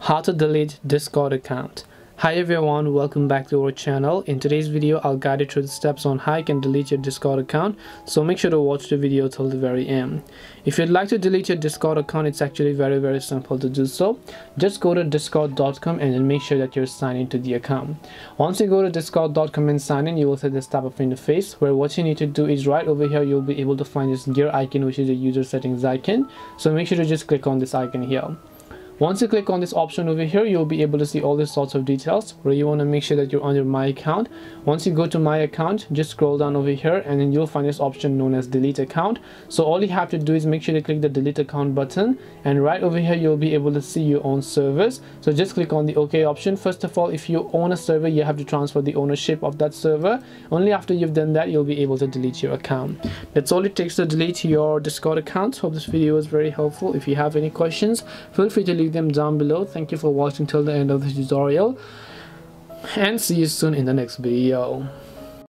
How to delete Discord account. Hi everyone, welcome back to our channel. In today's video I'll guide you through the steps on how you can delete your Discord account, so make sure to watch the video till the very end. If you'd like to delete your Discord account, it's actually very simple to do so. Just go to discord.com and then make sure that you're signed into the account. Once you go to discord.com and sign in, you will see this type of interface where what you need to do is right over here you'll be able to find this gear icon, which is a user settings icon. So make sure to just click on this icon here. Once you click on this option over here, you'll be able to see all these sorts of details where you want to make sure that you're on your My Account. Once you go to My Account, just scroll down over here and then you'll find this option known as Delete Account. So all you have to do is make sure to click the Delete Account button, and right over here you'll be able to see your own servers. So just click on the OK option. First of all, if you own a server, you have to transfer the ownership of that server. Only after you've done that, you'll be able to delete your account. That's all it takes to delete your Discord account. Hope this video was very helpful. If you have any questions, feel free to leave them down below. Thank you for watching till the end of the tutorial, and see you soon in the next video.